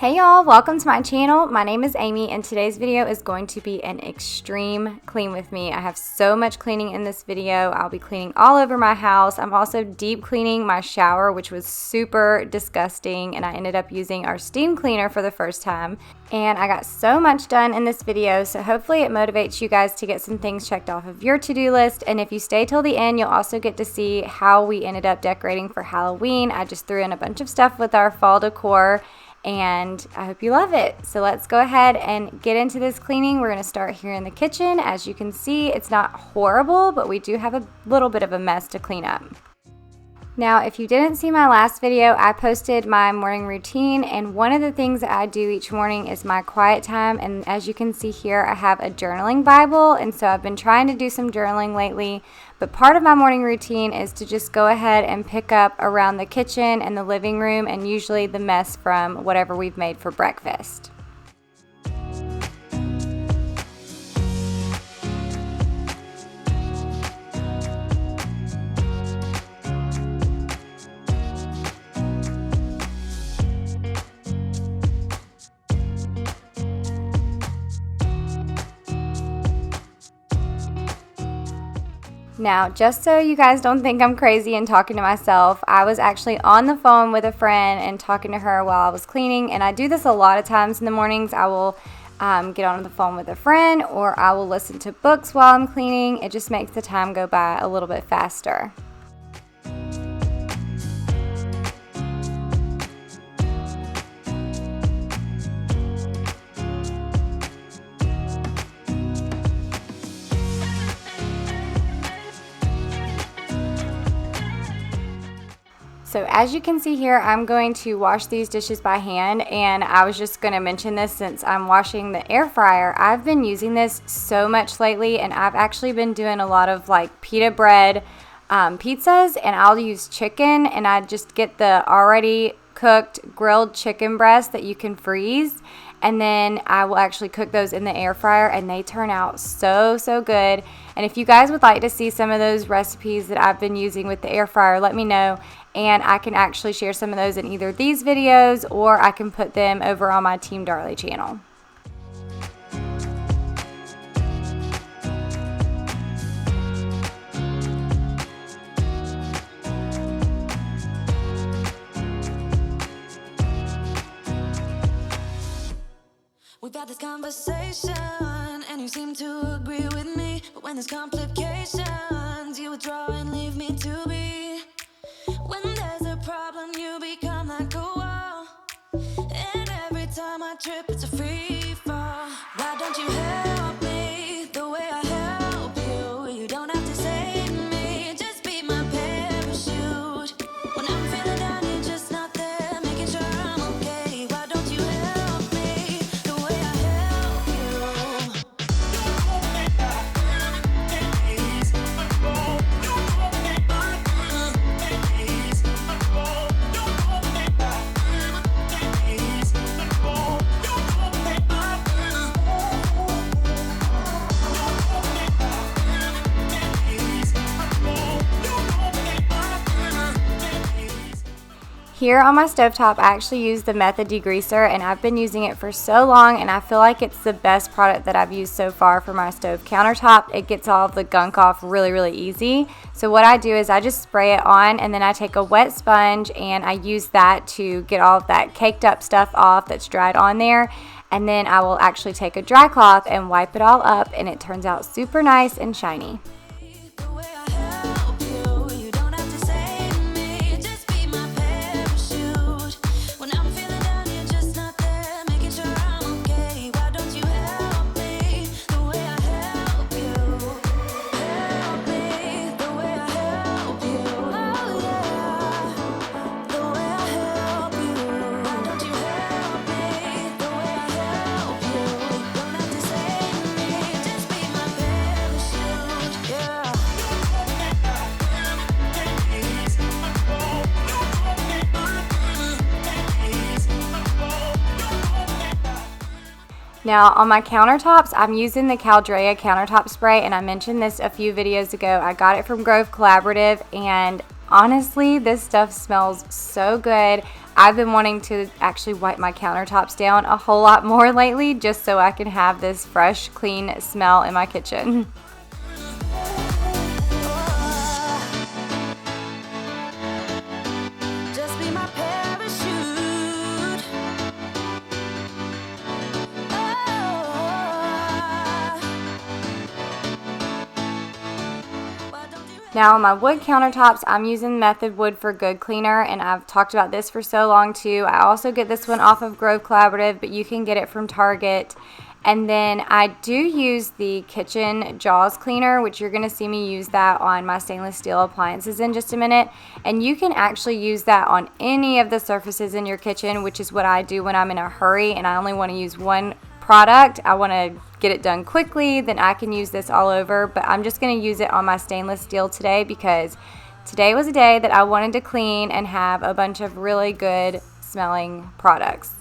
Hey y'all, welcome to my channel. My name is Amy and today's video is going to be an extreme clean with me. I have so much cleaning in this video. I'll be cleaning all over my house. I'm also deep cleaning my shower, which was super disgusting, and I ended up using our steam cleaner for the first time. And I got so much done in this video, so hopefully it motivates you guys to get some things checked off of your to-do list. And if you stay till the end, you'll also get to see how we ended up decorating for Halloween. I just threw in a bunch of stuff with our fall decor, and I hope you love it. So let's go ahead and get into this cleaning. We're going to start here in the kitchen. As you can see, it's not horrible, but we do have a little bit of a mess to clean up. Now, if you didn't see my last video, I posted my morning routine, and one of the things that I do each morning is my quiet time. And as you can see here, I have a journaling Bible, and so I've been trying to do some journaling lately. But part of my morning routine is to just go ahead and pick up around the kitchen and the living room, and usually the mess from whatever we've made for breakfast. Now, just so you guys don't think I'm crazy and talking to myself, I was actually on the phone with a friend and talking to her while I was cleaning, and I do this a lot of times in the mornings. I will get on the phone with a friend, or I will listen to books while I'm cleaning. It just makes the time go by a little bit faster. So as you can see here, I'm going to wash these dishes by hand, and I was just going to mention this since I'm washing the air fryer. I've been using this so much lately, and I've actually been doing a lot of like pita bread pizzas, and I'll use chicken, and I just get the already cooked grilled chicken breast that you can freeze, and then I will actually cook those in the air fryer, and they turn out so good. And if you guys would like to see some of those recipes that I've been using with the air fryer, let me know, and I can actually share some of those in either these videos, or I can put them over on my Team Darley channel. We've had this conversation, and you seem to agree with me. But when there's complications, you withdraw and leave me to be. When there's a problem, you become like a wall, and every time I trip, it's a free fall. Why don't you help me the way I help you? You don't have to save me, just be my parachute. When I'm feeling down, you're just not there, making sure I'm okay. Why don't you help me the way I help you? Here on my stovetop, I actually use the Method degreaser, and I've been using it for so long, and I feel like it's the best product that I've used so far for my stove countertop. It gets all of the gunk off really easy. So what I do is I just spray it on, and then I take a wet sponge and I use that to get all of that caked up stuff off that's dried on there. And then I will actually take a dry cloth and wipe it all up, and it turns out super nice and shiny. Now on my countertops, I'm using the Caldrea countertop spray, and I mentioned this a few videos ago. I got it from Grove Collaborative, and honestly, this stuff smells so good. I've been wanting to actually wipe my countertops down a whole lot more lately just so I can have this fresh, clean smell in my kitchen. Just be my parachute. Now on my wood countertops, I'm using Method Wood for Good Cleaner, and I've talked about this for so long too. I also get this one off of Grove Collaborative, but you can get it from Target. And then I do use the Kitchen Jaws Cleaner, which you're going to see me use that on my stainless steel appliances in just a minute. And you can actually use that on any of the surfaces in your kitchen, which is what I do when I'm in a hurry and I only want to use one product. I want to get it done quickly, then I can use this all over. But I'm just going to use it on my stainless steel today because today was a day that I wanted to clean and have a bunch of really good smelling products.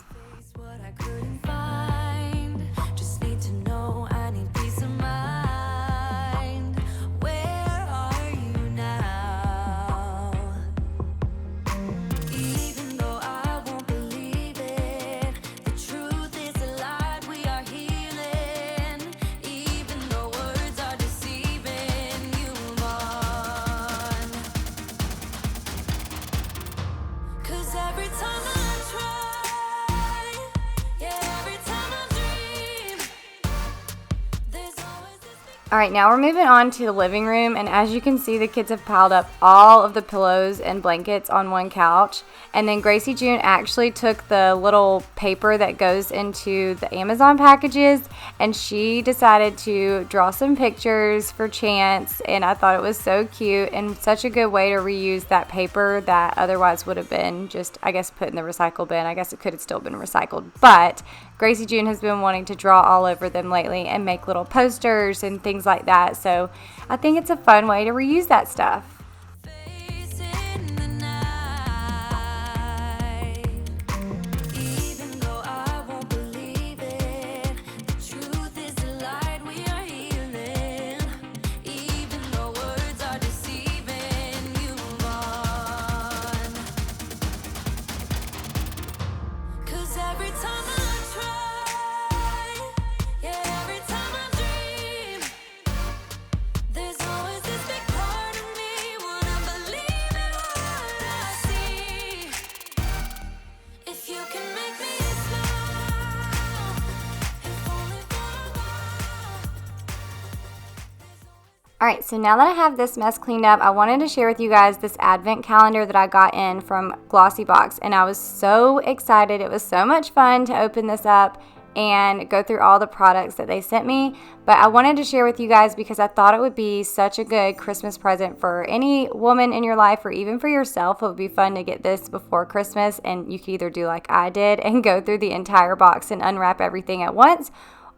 Alright, now we're moving on to the living room, and as you can see, the kids have piled up all of the pillows and blankets on one couch. And then Gracie June actually took the little paper that goes into the Amazon packages, and she decided to draw some pictures for Chance, and I thought it was so cute and such a good way to reuse that paper that otherwise would have been just, I guess, put in the recycle bin. I guess it could have still been recycled, but Gracie June has been wanting to draw all over them lately and make little posters and things like that, so I think it's a fun way to reuse that stuff. Alright, so now that I have this mess cleaned up, I wanted to share with you guys this advent calendar that I got in from Glossybox, and I was so excited. It was so much fun to open this up and go through all the products that they sent me, but I wanted to share with you guys because I thought it would be such a good Christmas present for any woman in your life, or even for yourself. It would be fun to get this before Christmas, and you could either do like I did and go through the entire box and unwrap everything at once,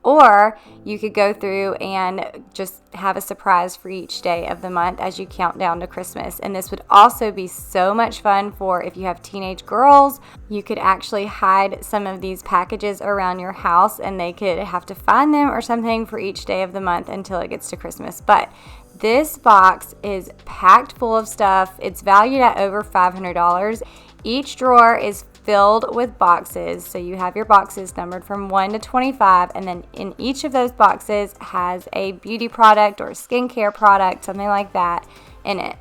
or you could go through and just have a surprise for each day of the month as you count down to Christmas. And this would also be so much fun for if you have teenage girls. You could actually hide some of these packages around your house, and they could have to find them or something for each day of the month until it gets to Christmas. But this box is packed full of stuff. It's valued at over $500. Each drawer is filled with boxes, so you have your boxes numbered from 1 to 25, and then in each of those boxes has a beauty product or a skincare product, something like that, in it.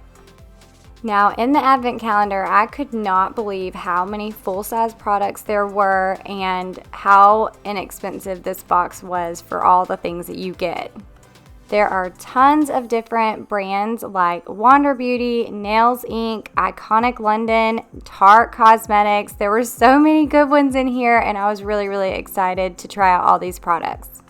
Now, in the advent calendar, I could not believe how many full-size products there were and how inexpensive this box was for all the things that you get. There are tons of different brands like Wander Beauty, Nails Inc., Iconic London, Tarte Cosmetics. There were so many good ones in here, and I was really, really excited to try out all these products.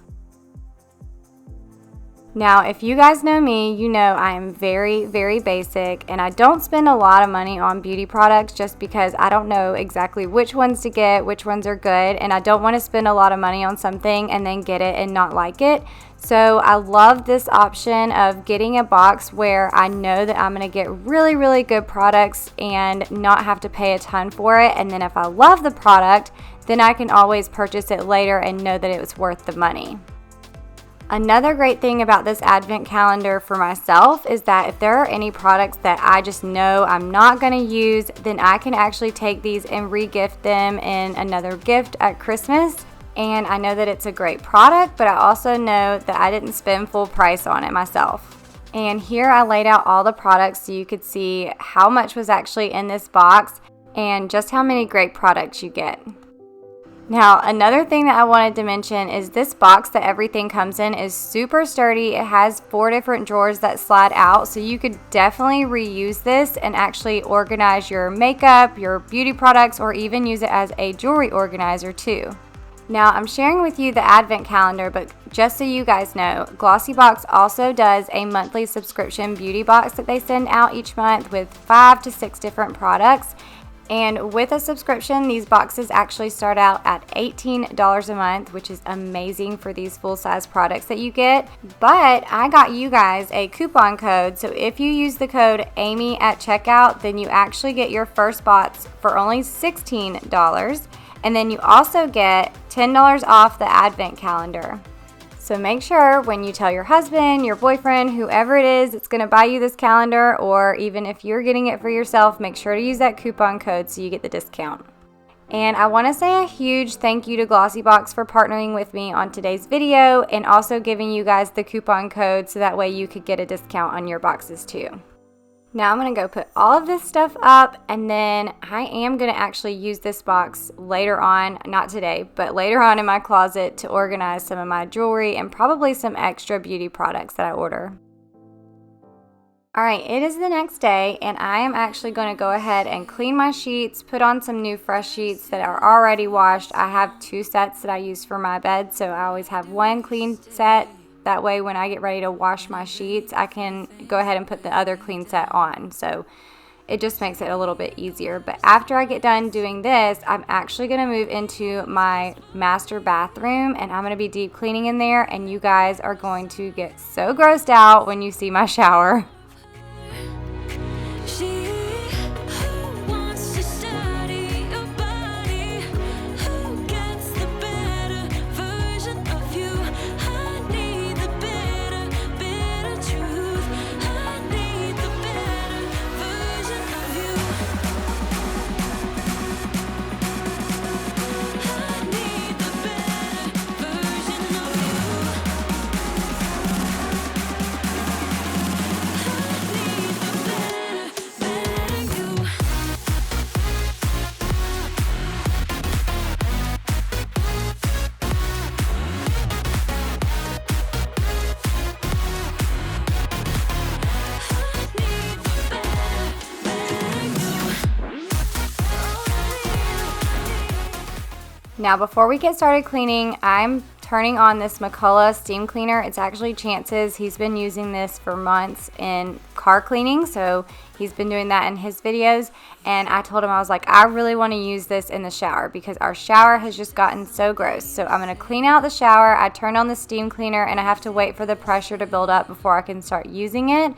Now, if you guys know me, you know I am very, very basic, and I don't spend a lot of money on beauty products just because I don't know exactly which ones to get, which ones are good, and I don't want to spend a lot of money on something and then get it and not like it. So I love this option of getting a box where I know that I'm going to get really, really good products and not have to pay a ton for it. And then if I love the product, then I can always purchase it later and know that it was worth the money. Another great thing about this advent calendar for myself is that if there are any products that I just know I'm not going to use, then I can actually take these and re-gift them in another gift at Christmas. And I know that it's a great product, but I also know that I didn't spend full price on it myself. And here I laid out all the products so you could see how much was actually in this box and just how many great products you get. Now, another thing that I wanted to mention is this box that everything comes in is super sturdy. It has 4 different drawers that slide out, so you could definitely reuse this and actually organize your makeup, your beauty products, or even use it as a jewelry organizer too. Now, I'm sharing with you the advent calendar, but just so you guys know, Glossybox also does a monthly subscription beauty box that they send out each month with 5 to 6 different products. And with a subscription, these boxes actually start out at $18 a month, which is amazing for these full-size products that you get. But I got you guys a coupon code, so if you use the code Amy at checkout, then you actually get your first box for only $16. And then you also get $10 off the advent calendar. So make sure when you tell your husband, your boyfriend, whoever it is that's going to buy you this calendar, or even if you're getting it for yourself, make sure to use that coupon code so you get the discount. And I want to say a huge thank you to Glossybox for partnering with me on today's video and also giving you guys the coupon code so that way you could get a discount on your boxes too. Now I'm going to go put all of this stuff up, and then I am going to actually use this box later on, not today, but later on in my closet to organize some of my jewelry and probably some extra beauty products that I order. Alright, it is the next day, and I am actually going to go ahead and clean my sheets, put on some new fresh sheets that are already washed. I have 2 sets that I use for my bed, so I always have one clean set. That way when I get ready to wash my sheets, I can go ahead and put the other clean set on. So it just makes it a little bit easier. But after I get done doing this, I'm actually going to move into my master bathroom, and I'm going to be deep cleaning in there, and you guys are going to get so grossed out when you see my shower. Now before we get started cleaning, I'm turning on this McCullough steam cleaner. It's actually Chance's. He's been using this for months in car cleaning, so he's been doing that in his videos. And I told him, I was like, I really want to use this in the shower because our shower has just gotten so gross. So I'm going to clean out the shower. I turned on the steam cleaner, and I have to wait for the pressure to build up before I can start using it.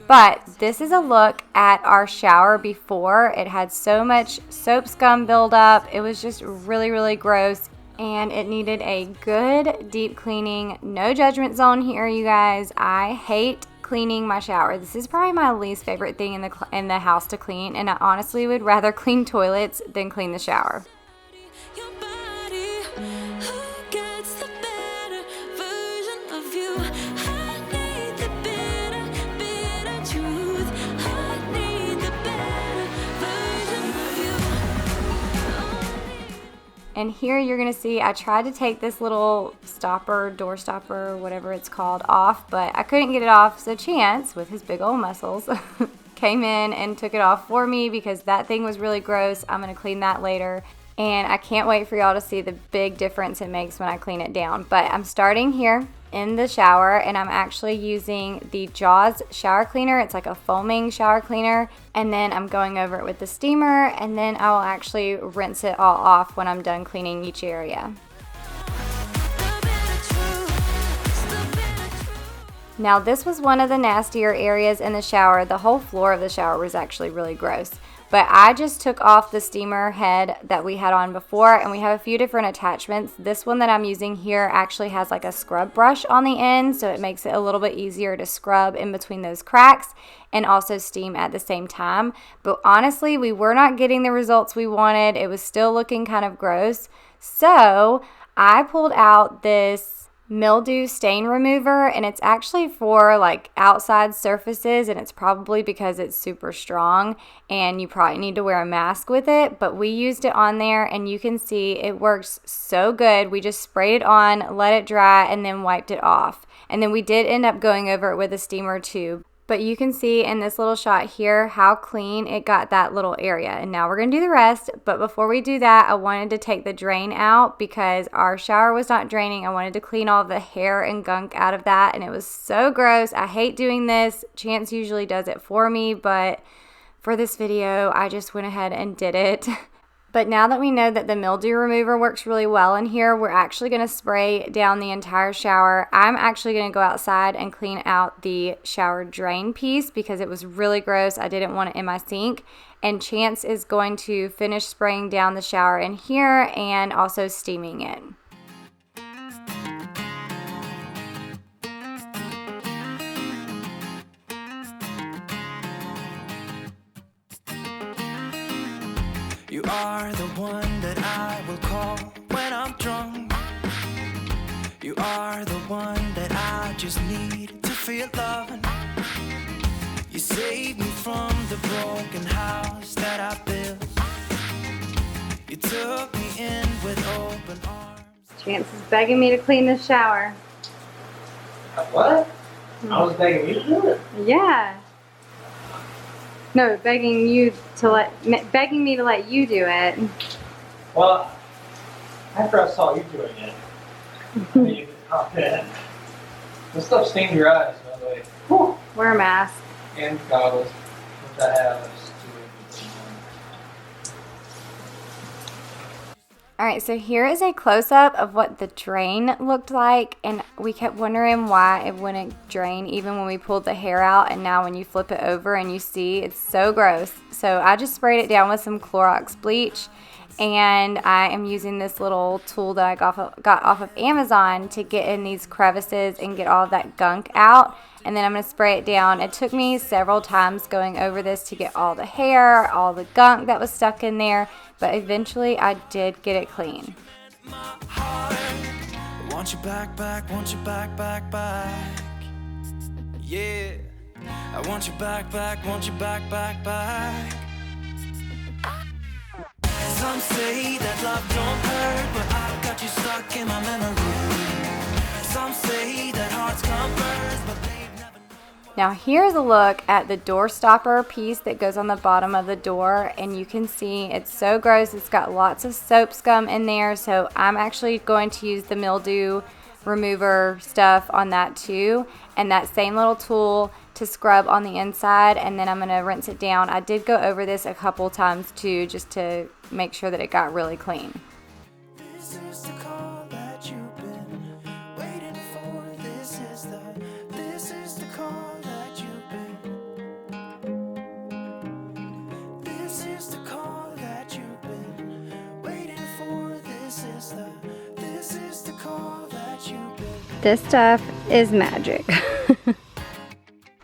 But this is a look at our shower before. It had so much soap scum buildup. It was just really, really gross, and it needed a good deep cleaning. No judgment zone here, you guys. I hate cleaning my shower. This is probably my least favorite thing in the house to clean, and I honestly would rather clean toilets than clean the shower. And here you're going to see I tried to take this little stopper, door stopper, whatever it's called, off, but I couldn't get it off. So Chance, with his big old muscles, came in and took it off for me because that thing was really gross. I'm going to clean that later. And I can't wait for y'all to see the big difference it makes when I clean it down. But I'm starting here in the shower, and I'm actually using the Jaws shower cleaner. It's like a foaming shower cleaner, and then I'm going over it with the steamer, and then I will actually rinse it all off when I'm done cleaning each area. Now this was one of the nastier areas in the shower. The whole floor of the shower was actually really gross. But I just took off the steamer head that we had on before, and we have a few different attachments. This one that I'm using here actually has like a scrub brush on the end, so it makes it a little bit easier to scrub in between those cracks and also steam at the same time. But honestly, we were not getting the results we wanted. It was still looking kind of gross. So I pulled out this mildew stain remover, and it's actually for like outside surfaces, and it's probably because it's super strong and you probably need to wear a mask with it, but we used it on there and you can see it works so good. We just sprayed it on, let it dry, and then wiped it off. And then we did end up going over it with a steamer tube. But you can see in this little shot here how clean it got that little area. And now we're going to do the rest. But before we do that, I wanted to take the drain out because our shower was not draining. I wanted to clean all the hair and gunk out of that. And it was so gross. I hate doing this. Chance usually does it for me. But for this video, I just went ahead and did it. But now that we know that the mildew remover works really well in here, we're actually going to spray down the entire shower. I'm actually going to go outside and clean out the shower drain piece because it was really gross. I didn't want it in my sink. And Chance is going to finish spraying down the shower in here and also steaming it. You are the one that I will call when I'm drunk. You are the one that I just need to feel loving. You saved me from the broken house that I built. You took me in with open arms. Chance is begging me to clean the shower. What? I was begging you to do it? Yeah. No, begging me to let you do it. Well, after I saw you doing it, you could hop in. This stuff stains your eyes, by the way. Whew. Wear a mask. And goggles, which I have. Alright, so here is a close-up of what the drain looked like, and we kept wondering why it wouldn't drain even when we pulled the hair out, and now when you flip it over and you see, it's so gross. So I just sprayed it down with some Clorox bleach, and I am using this little tool that I got off of Amazon to get in these crevices and get all of that gunk out, and then I'm going to spray it down. It took me several times going over this to get all the hair, all the gunk that was stuck in there, but eventually I did get it clean. Want you back, back, want you back, back, back. Yeah, I want you back, back, want you back, back, back. Some say that love don't hurt, but I've got you stuck in my memory. Some say that hearts come first, but they've never known. Now here's a look at the door stopper piece that goes on the bottom of the door, and you can see it's so gross. It's got lots of soap scum in there, so I'm actually going to use the mildew remover stuff on that too, and that same little tool to scrub on the inside, and then I'm going to rinse it down. I did go over this a couple times too, just to make sure that it got really clean. This is the call that you've been waiting for. This is the call that you've been. This is the call that you've been waiting for. This is the call that you've been. This stuff is magic.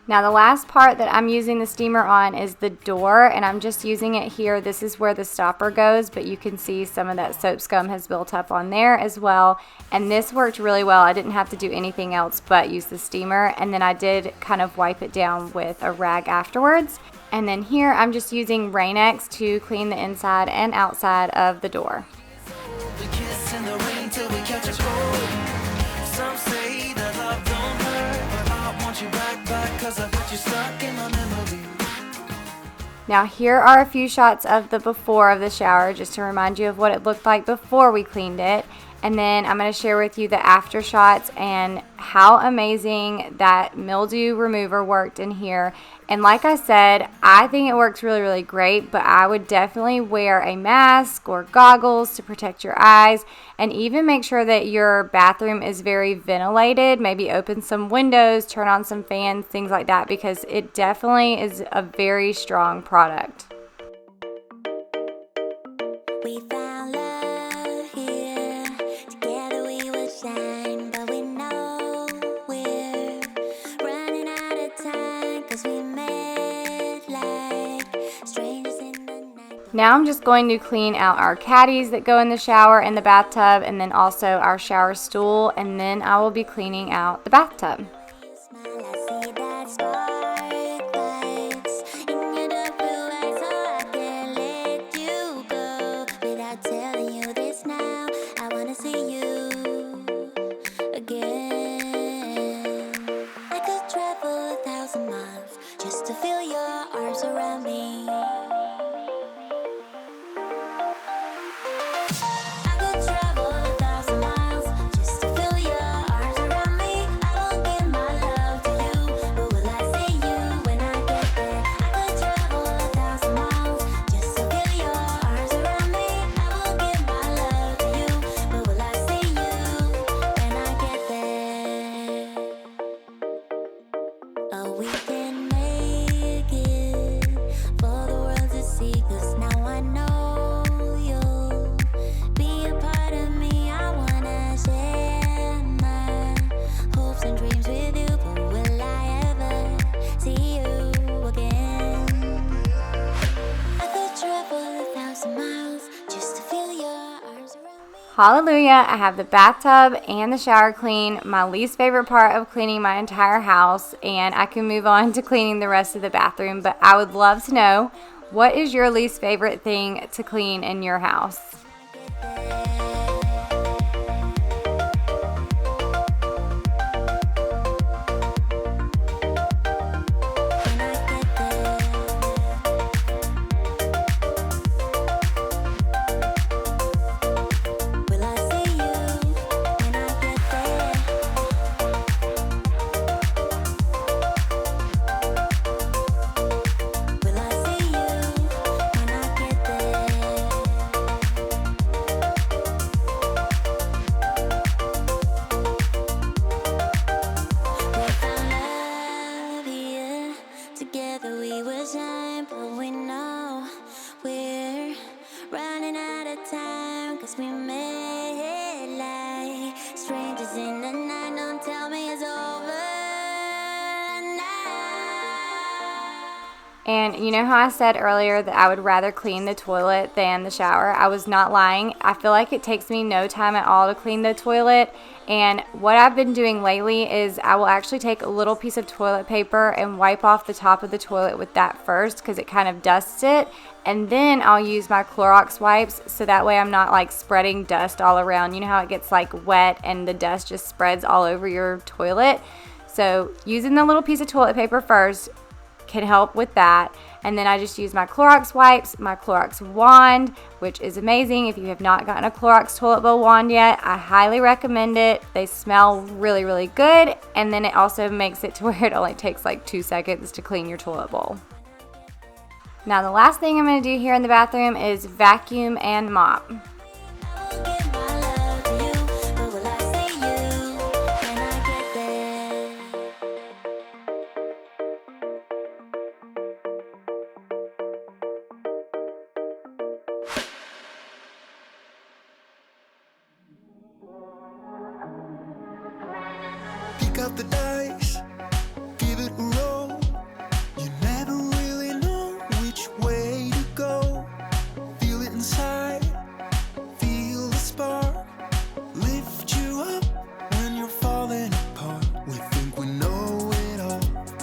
Now the last part that I'm using the steamer on is the door, and I'm just using it here. This is where the stopper goes, but you can see some of that soap scum has built up on there as well, and this worked really well. I didn't have to do anything else but use the steamer, and then I did kind of wipe it down with a rag afterwards. And then here I'm just using Rain-X to clean the inside and outside of the door. We kiss in the rain till we catch a cold. Some say that love don't hurt, but I want you back, back, 'cause I got you stuck in my memory. Now here are a few shots of the before of the shower, just to remind you of what it looked like before we cleaned it. And then I'm going to share with you the after shots and how amazing that mildew remover worked in here. And like I said, I think it works really, really great, but I would definitely wear a mask or goggles to protect your eyes, and even make sure that your bathroom is very ventilated. Maybe open some windows, turn on some fans, things like that, because it definitely is a very strong product. Now I'm just going to clean out our caddies that go in the shower and the bathtub, and then also our shower stool, and then I will be cleaning out the bathtub. Hallelujah, I have the bathtub and the shower clean, my least favorite part of cleaning my entire house, and I can move on to cleaning the rest of the bathroom. But I would love to know, what is your least favorite thing to clean in your house? And you know how I said earlier that I would rather clean the toilet than the shower? I was not lying. I feel like it takes me no time at all to clean the toilet. And what I've been doing lately is I will actually take a little piece of toilet paper and wipe off the top of the toilet with that first, because it kind of dusts it. And then I'll use my Clorox wipes, so that way I'm not like spreading dust all around. You know how it gets like wet and the dust just spreads all over your toilet? So using the little piece of toilet paper first can help with that. And then I just use my Clorox wipes, my Clorox wand, which is amazing. If you have not gotten a Clorox toilet bowl wand yet, I highly recommend it. They smell really, really good. And then it also makes it to where it only takes like 2 seconds to clean your toilet bowl. Now the last thing I'm going to do here in the bathroom is vacuum and mop. Pick up the dice, give it a roll. You never really know which way to go. Feel it inside, feel the spark. Lift you up when you're falling apart. We think we know it all.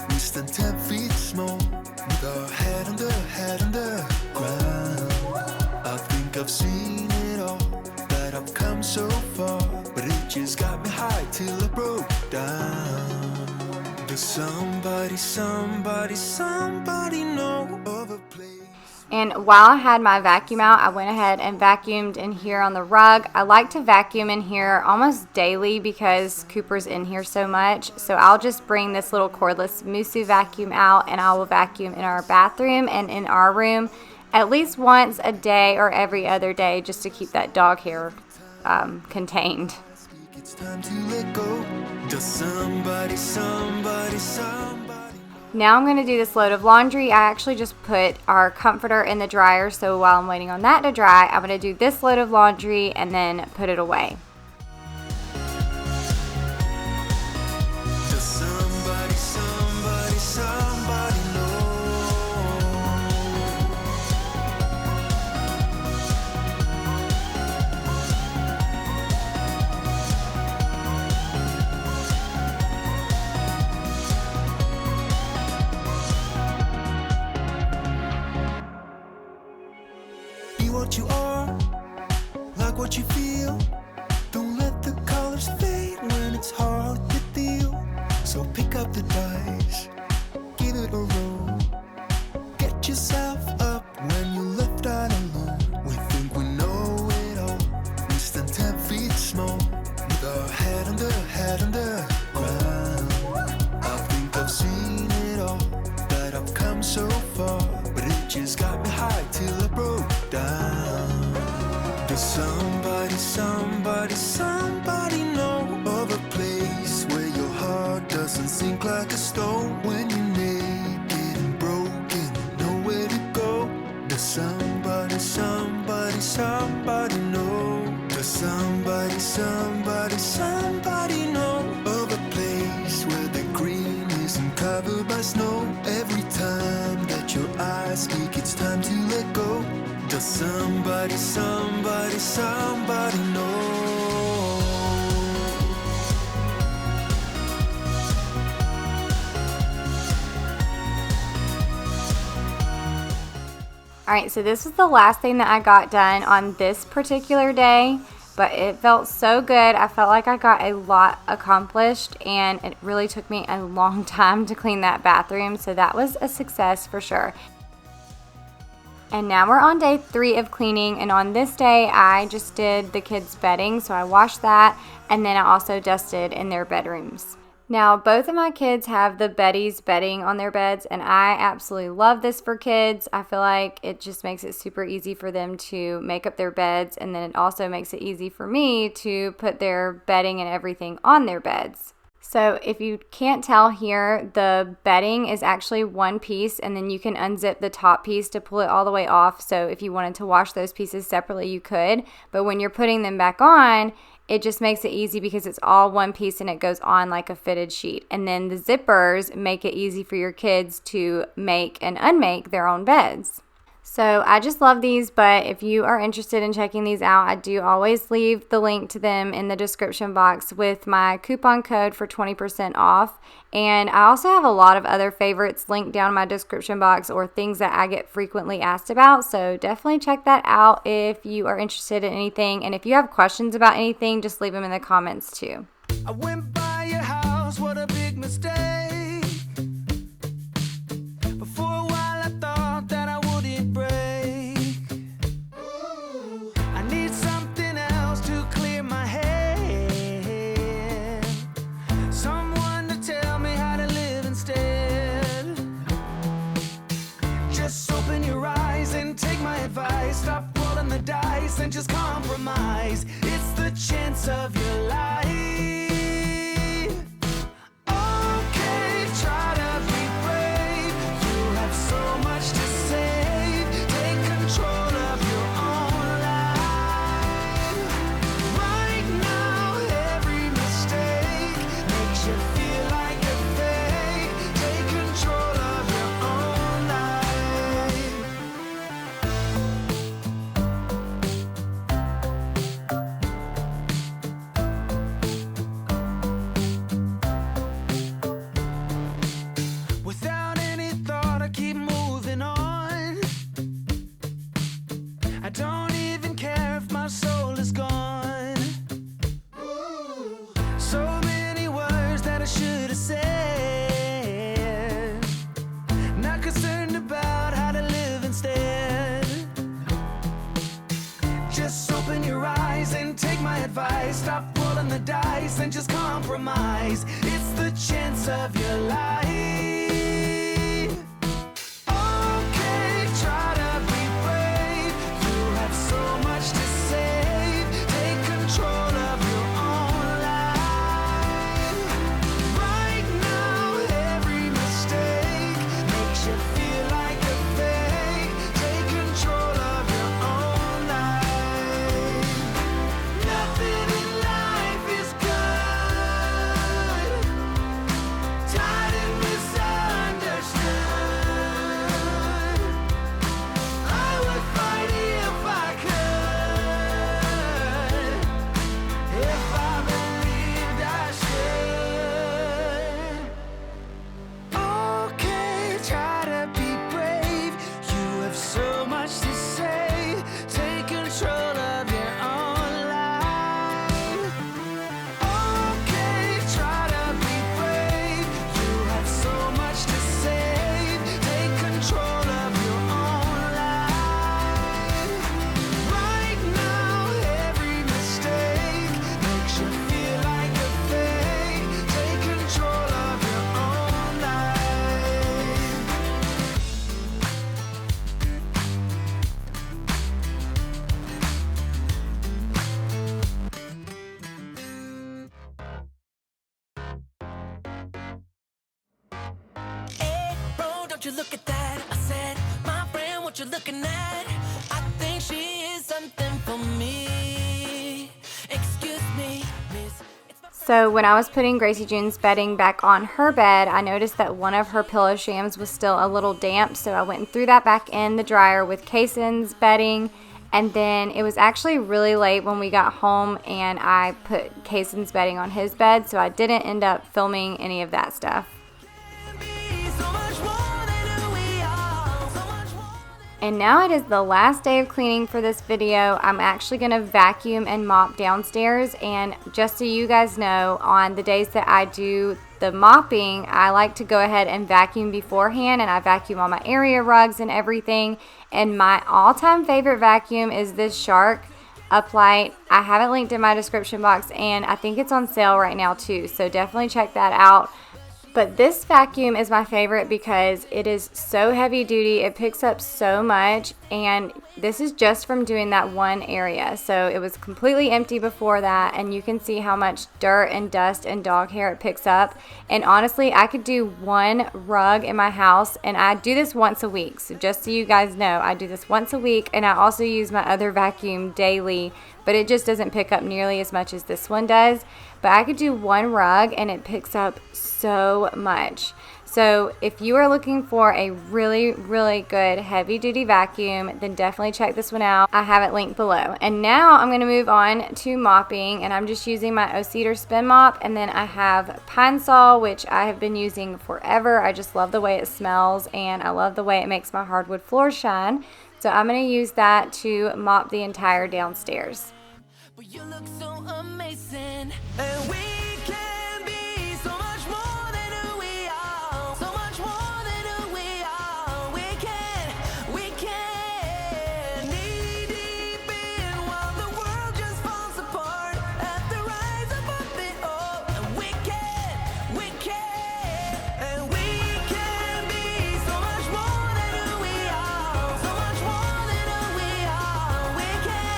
We stand 10 feet small, with our head under ground. I think I've seen it all, that I've come so far. But it just got me high till I broke down. Does somebody know of a place? And while I had my vacuum out, I went ahead and vacuumed in here on the rug. I like to vacuum in here almost daily because Cooper's in here so much. So I'll just bring this little cordless Musu vacuum out, and I will vacuum in our bathroom and in our room at least once a day or every other day, just to keep that dog hair contained. It's time to let go. Does somebody Now I'm going to do this load of laundry. I actually just put our comforter in the dryer, so while I'm waiting on that to dry, I'm going to do this load of laundry and then put it away. Does somebody know? somebody know of a place where the green isn't covered by snow? Every time that your eyes speak, it's time to let go. Does somebody know? Alright, so this was the last thing that I got done on this particular day, but it felt so good. I felt like I got a lot accomplished, and it really took me a long time to clean that bathroom, so that was a success for sure. And now we're on day 3 of cleaning, and on this day I just did the kids' bedding, so I washed that, and then I also dusted in their bedrooms. Now, both of my kids have the Betty's bedding on their beds, and I absolutely love this for kids. I feel like it just makes it super easy for them to make up their beds, and then it also makes it easy for me to put their bedding and everything on their beds. So if you can't tell here, the bedding is actually one piece, and then you can unzip the top piece to pull it all the way off. So if you wanted to wash those pieces separately, you could, but when you're putting them back on, it just makes it easy because it's all one piece and it goes on like a fitted sheet. And then the zippers make it easy for your kids to make and unmake their own beds. So I just love these, but if you are interested in checking these out, I do always leave the link to them in the description box with my coupon code for 20% off. And I also have a lot of other favorites linked down in my description box, or things that I get frequently asked about. So definitely check that out if you are interested in anything. And if you have questions about anything, just leave them in the comments too. I went by your house, what a big mistake. But for a while I thought that I wouldn't break. I need something else to clear my head. Someone to tell me how to live instead. Just open your eyes and take my advice. Stop rolling the dice and just compromise. It's the chance of your life. Okay, try to be brave. You have so much to save. Take control of your own life. Right now, every mistake makes you feel like a fake. Take control of your own life. Without any thought, I keep moving on. I don't even care if my soul is gone. So many words that I should have said. Not concerned about how to live instead. Just open your eyes and take my advice. Stop rolling the dice and just compromise. It's the chance of your life. Okay, try to be brave. You have so much to save. Take control of your own life. Right now, every mistake makes you feel like a fake. Take control of your own life. Nothing in life is good. Tired and misunderstood. I would fight if I could. If I believed I should. Okay, try to be brave. You have so much to say. Take control of your own life. Okay, try to be brave. You have so much to say. Take control of your own life. Right now, every mistake makes you feel like a fake. Take control of your own life. Hey, bro, don't you look at that? I said, my friend, what you looking at? I think she is something for me. Excuse me, So when I was putting Gracie June's bedding back on her bed, I noticed that one of her pillow shams was still a little damp, so I went and threw that back in the dryer with Kaysen's bedding. And then it was actually really late when we got home and I put Kaysen's bedding on his bed, so I didn't end up filming any of that stuff. And now it is the last day of cleaning for this video. I'm actually going to vacuum and mop downstairs, and just so you guys know, on the days that I do the mopping, I like to go ahead and vacuum beforehand, and I vacuum all my area rugs and everything. And my all-time favorite vacuum is this Shark Uplight. I have it linked in my description box, and I think it's on sale right now too, so definitely check that out. But this vacuum is my favorite because it is so heavy duty, it picks up so much, and this is just from doing that one area. So it was completely empty before that, and you can see how much dirt and dust and dog hair it picks up. And honestly, I could do one rug in my house, and I do this once a week. So just so you guys know, I do this once a week, and I also use my other vacuum daily, but it just doesn't pick up nearly as much as this one does. But I could do one rug and it picks up so much. So if you are looking for a really, really good heavy duty vacuum, then definitely check this one out. I have it linked below. And now I'm going to move on to mopping, and I'm just using my O-Cedar Spin Mop, and then I have Pine Sol, which I have been using forever. I just love the way it smells, and I love the way it makes my hardwood floors shine. So I'm going to use that to mop the entire downstairs. But you look so amazing, and we can be so much more than who we are, so much more than who we are. We can knee deep in while the world just falls apart at the rise above it all. And we can, and we can be so much more than who we are, so much more than who we are. We can.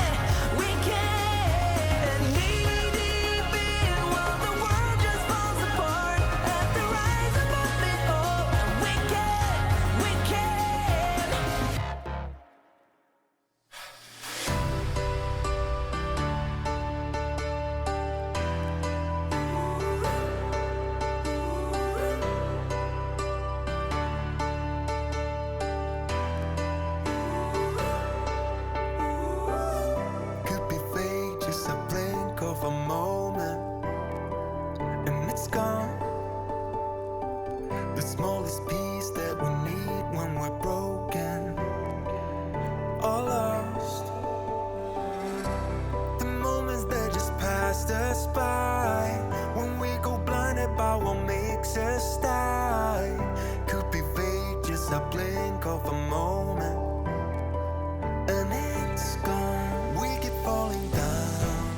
When we go blinded by what makes us die, could be fate, just a blink of a moment, and it's gone. We keep falling down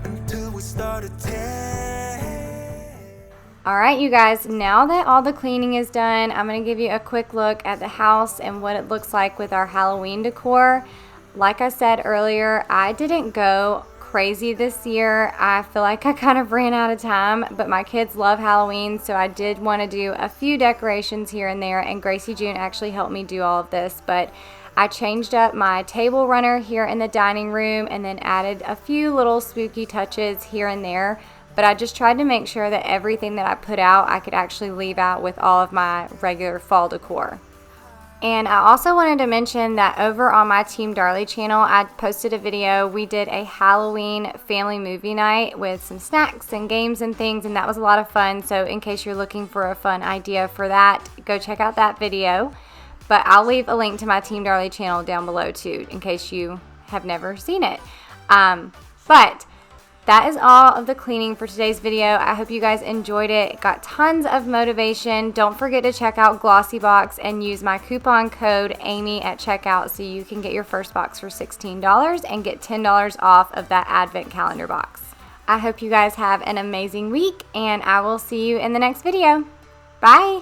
until we start to tear. Alright you guys, now that all the cleaning is done, I'm going to give you a quick look at the house and what it looks like with our Halloween decor. Like I said earlier, I didn't go crazy this year. I feel like I kind of ran out of time, but my kids love Halloween, so I did want to do a few decorations here and there, and Gracie June actually helped me do all of this. But I changed up my table runner here in the dining room and then added a few little spooky touches here and there. But I just tried to make sure that everything that I put out I could actually leave out with all of my regular fall decor. And I also wanted to mention that over on my Team Darley channel, I posted a video. We did a Halloween family movie night with some snacks and games and things, and that was a lot of fun. So in case you're looking for a fun idea for that, go check out that video. But I'll leave a link to my Team Darley channel down below too, in case you have never seen it. But that is all of the cleaning for today's video. I hope you guys enjoyed it. Got tons of motivation. Don't forget to check out Glossybox and use my coupon code Amy at checkout so you can get your first box for $16 and get $10 off of that advent calendar box. I hope you guys have an amazing week, and I will see you in the next video. Bye!